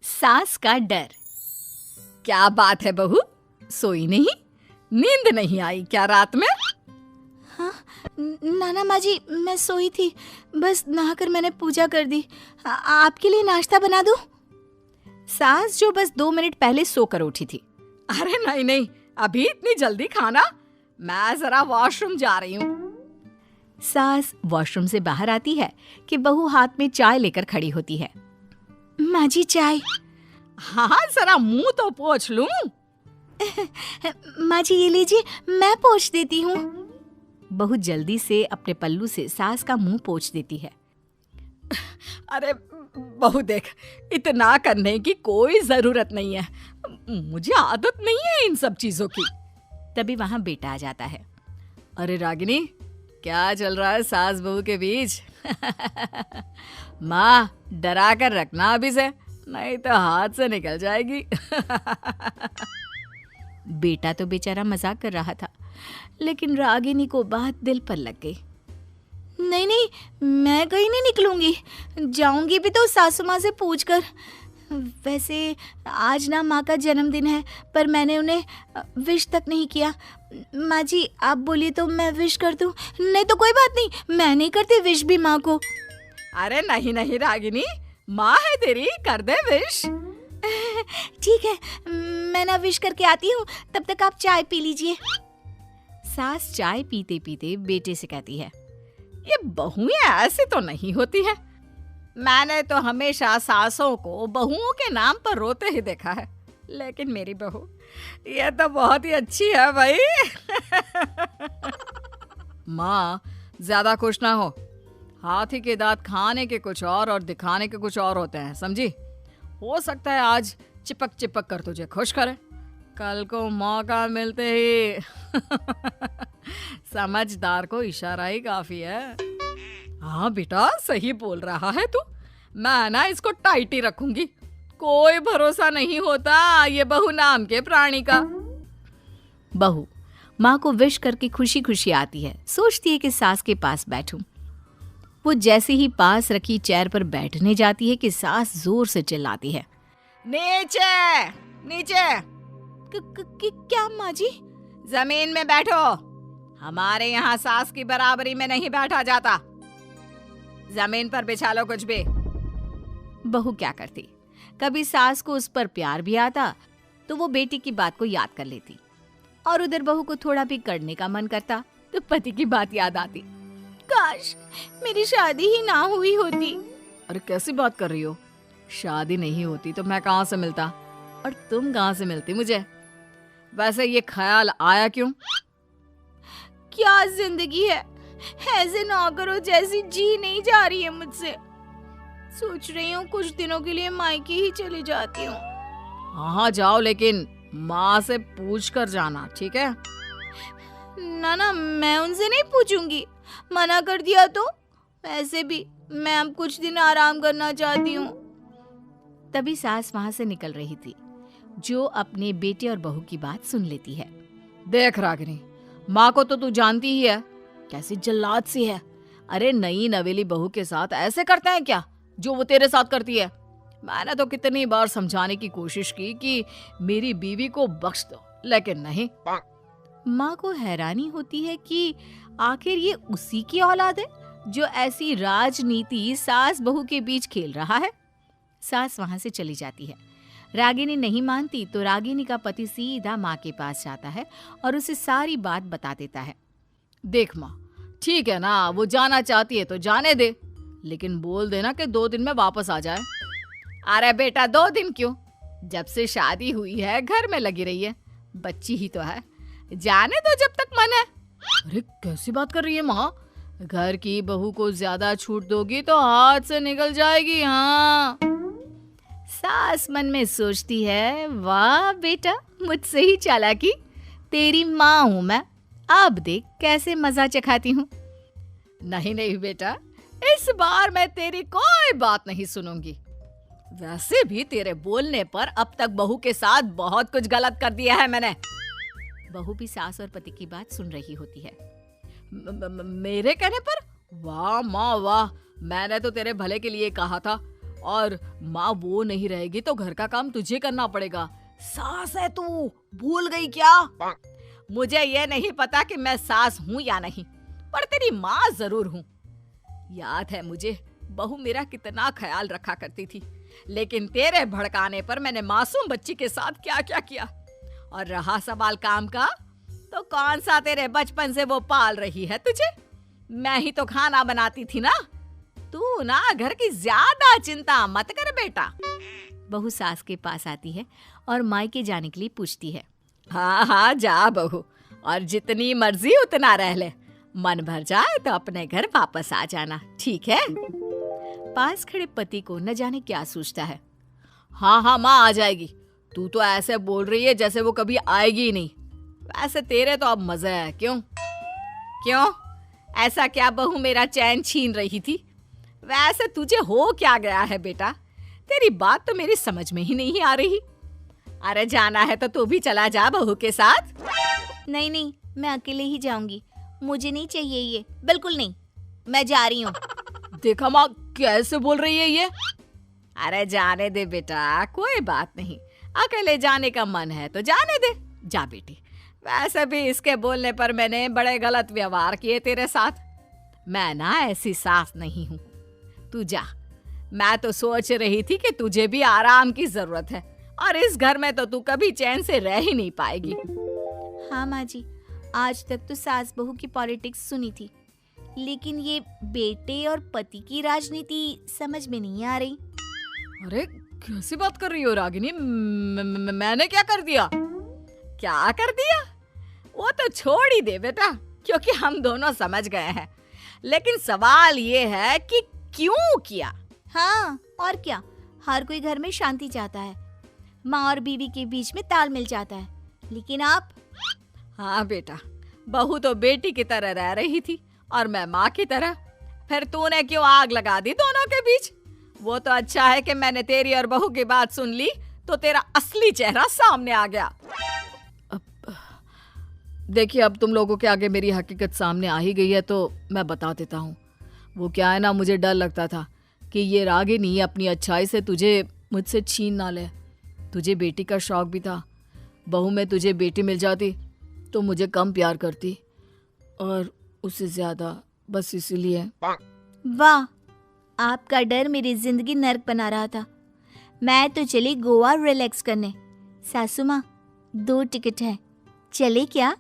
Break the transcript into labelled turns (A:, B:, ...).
A: सास का डर। क्या बात है बहू, सोई नहीं? नींद नहीं आई क्या रात में?
B: हाँ नाना माँ जी, मैं सोई थी, बस नहाकर मैंने पूजा कर दी। आपके लिए नाश्ता बना दूं?
A: सास जो बस 2 मिनट पहले सोकर उठी थी। अरे नहीं नहीं, अभी इतनी जल्दी खाना? मैं जरा वॉशरूम जा रही हूँ। सास वॉशरूम से बाहर आती है कि बहू हाथ में चाय लेकर खड़ी होती है।
B: माँ जी चाय।
A: हाँ जरा मुंह तो पोंछ लूं।
B: माँ जी ये लीजिए, मैं पोंछ देती हूँ।
A: बहू जल्दी से अपने पल्लू से सास का मुंह पोंछ देती है। अरे बहू देख, इतना करने की कोई जरूरत नहीं है, मुझे आदत नहीं है इन सब चीजों की। तभी वहां बेटा आ जाता है। अरे रागिनी, क्या चल रहा है सास बहू के बीच? माँ डरा कर रखना अभी से, नहीं तो हाथ से निकल जाएगी। बेटा तो बेचारा मजाक कर रहा था, लेकिन रागिनी को बात दिल पर लग गई।
B: नहीं नहीं, मैं कहीं नहीं निकलूंगी, जाऊंगी भी तो सासू माँ से पूछ कर। वैसे आज ना माँ का जन्मदिन है, पर मैंने उन्हें विश तक नहीं किया। माँ जी आप बोलिए तो मैं विश कर दूं? नहीं तो कोई बात नहीं, मैं नहीं करती विश भी माँ को।
A: अरे नहीं नहीं रागिनी, माँ है तेरी, कर दे विश।
B: ठीक है, मैं ना विश करके आती हूँ, तब तक आप चाय पी लीजिए।
A: सास चाय पीते पीते बेटे से कहती है, ये बहुएं ऐसी तो नहीं होती है। मैंने तो हमेशा सासों को बहुओं के नाम पर रोते ही देखा है, लेकिन मेरी बहू ये तो बहुत ही अच्छी है भाई। माँ ज्यादा खुश ना हो, हाथी के दांत खाने के कुछ और दिखाने के कुछ और होते हैं, समझी? हो सकता है आज चिपक चिपक कर तुझे खुश करे, कल को मौका मिलते ही। समझदार को इशारा ही काफी है। हाँ बेटा सही बोल रहा है तू, मैं ना इसको टाइट ही रखूंगी, कोई भरोसा नहीं होता ये बहू नाम के प्राणी का। बहू माँ को विश करके खुशी खुशी आती है, सोचती है कि सास के पास बैठूं। वो जैसे ही पास रखी चेयर पर बैठने जाती है कि सास जोर से चिल्लाती है, नीचे नीचे।
B: क्या माँ जी?
A: जमीन में बैठो, हमारे यहाँ सास की बराबरी में नहीं बैठा जाता, जमीन पर बिछा लो कुछ भी। बहू क्या करती, कभी सास को उस पर प्यार भी आता तो वो बेटी की बात को याद कर लेती, और उधर बहू को थोड़ा भी करने का मन करता तो पति की बात याद आती।
B: काश मेरी शादी ही ना हुई होती।
A: अरे कैसी बात कर रही हो, शादी नहीं होती तो मैं कहाँ से मिलता और तुम कहाँ से मिलती मुझे? वैसे ये ख्याल आया क्यों?
B: क्या जिंदगी है, ऐसे नौकरों जैसी जी नहीं जा रही है मुझसे। सोच रही हूँ कुछ दिनों के लिए मायके ही चली जाती हूँ।
A: हाँ जाओ, लेकिन माँ से पूछ कर जाना, ठीक है?
B: ना ना, मैं उनसे नहीं पूछूंगी, मना कर दिया तो। वैसे भी मैं अब कुछ दिन आराम करना चाहती हूँ।
A: तभी सास वहां से निकल रही थी, जो अपने बेटे और बहू की बात सुन लेती है। देख रागिनी, माँ को तो तू जानती ही है, कैसी जल्लाद सी है। अरे नई नवेली बहू के साथ ऐसे करते हैं क्या जो वो तेरे साथ करती है? मैंने तो कितनी बार समझाने की कोशिश की कि मेरी बीवी को बख्श दो, लेकिन नहीं। माँ को हैरानी होती है कि आखिर ये उसी की औलाद है जो ऐसी राजनीति सास बहू के बीच खेल रहा है। सास वहां से चली जाती है। रागिनी नहीं मानती तो रागिनी का पति सीधा माँ के पास जाता है और उसे सारी बात बता देता है। देख माँ, ठीक है ना, वो जाना चाहती है तो जाने दे, लेकिन बोल देना कि 2 दिन में वापस आ जाए। अरे बेटा 2 दिन क्यों, जब से शादी हुई है घर में लगी रही है, बच्ची ही तो है, जाने दो जब तक मन है। अरे कैसी बात कर रही है माँ, घर की बहू को ज्यादा छूट दोगी तो हाथ से निकल जाएगी। हाँ, सास मन में सोचती है, वाह बेटा मुझसे ही चालाकी, तेरी माँ हूं मैं, अब देख कैसे मजा चखाती हूँ। नहीं नहीं बेटा, इस बार मैं तेरी कोई बात नहीं सुनूंगी। वैसे भी तेरे बोलने पर अब तक बहू के साथ बहुत कुछ गलत कर दिया है मैंने। बहू भी सास और पति की बात सुन रही होती है। मेरे कहने पर? वाह माँ वाह, मैंने तो तेरे भले के लिए कहा था, और माँ वो नहीं रहेगी तो घर का काम तुझे करना पड़ेगा। सास है तू, भूल गई क्या? मुझे ये नहीं पता कि मैं सास हूँ या नहीं, पर तेरी माँ जरूर हूँ। याद है मुझे बहू मेरा कितना ख्याल रखा करती थी, लेकिन तेरे भड़काने पर मैंने मासूम बच्ची के साथ क्या क्या किया। और रहा सवाल काम का, तो कौन सा तेरे बचपन से वो पाल रही है तुझे? मैं ही तो खाना बनाती थी ना। तू ना घर की ज्यादा चिंता मत कर बेटा।
B: बहू सास के पास आती है और मायके जाने के लिए पूछती है।
A: हाँ हाँ जा बहू, और जितनी मर्जी उतना रह ले। मन भर जाए तो अपने घर वापस आ जाना, ठीक है?
B: पास खड़े पति को न जाने क्या सोचता है।
A: हाँ हाँ माँ आ जाएगी। तू तो ऐसे बोल रही है जैसे वो कभी आएगी ही नहीं। वैसे तेरे तो अब मजे है। क्यों क्यों ऐसा क्या बहू मेरा चैन छीन रही थी? वैसे तुझे हो क्या गया है बेटा? तेरी बात तो मेरी समझ में ही नहीं आ रही। अरे जाना है तो तू भी चला जा बहू के साथ।
B: नहीं नहीं, मैं अकेले ही जाऊंगी। मुझे नहीं चाहिए ये, बिल्कुल नहीं। मैं जा रही हूँ।
A: देखा माँ कैसे बोल रही है ये। अरे जाने दे बेटा, कोई बात नहीं। अकेले जाने का मन है तो जाने दे, जा बेटी। वैसे भी इसके बोलने पर मैंने बड़े गलत व्यवहार किए तेरे साथ। मैं ना ऐसी सास नहीं हूँ। तू जा। मैं तो सोच रही थी कि तुझे भी आराम की जरूरत है, और इस घर में तो तू कभी चैन से रह ही नहीं पाएगी।
B: हाँ माँ जी, आज तक तो सास बहू की पॉलिटिक्स सुनी थी, लेकिन ये बेटे और पति की राजनीति समझ में नहीं आ रही।
A: अरे कैसी बात कर रही हो रागिनी? मैंने क्या कर दिया? क्या कर दिया? वो तो छोड़ ही दे बेटा, क्योंकि हम दोनों समझ गए हैं। लेकिन सवाल ये है कि क्यों किया?
B: हाँ और क्या, हर कोई घर में शांति चाहता है, माँ और बीवी के बीच में तालमेल चाहता है, लेकिन आप?
A: हाँ बेटा, बहू तो बेटी की तरह रह रही थी और मैं माँ की तरह। फिर तूने क्यों आग लगा दी दोनों के बीच? वो तो अच्छा है कि मैंने तेरी और बहू की बात सुन ली, तो तेरा असली चेहरा सामने आ गया। देखिए, अब तुम लोगों के आगे मेरी हकीकत सामने आ ही गई है तो मैं बता देता हूँ। वो क्या है ना, मुझे डर लगता था कि ये रागिनी अपनी अच्छाई से तुझे मुझसे छीन ना ले। तुझे बेटी का शौक भी था। बहू में तुझे बेटी मिल जाती तो मुझे कम प्यार करती, और उससे ज्यादा, बस इसीलिए।
B: वाह, आपका डर मेरी जिंदगी नर्क बना रहा था। मैं तो चली गोवा रिलैक्स करने। सासू माँ, 2 टिकट है, चले क्या?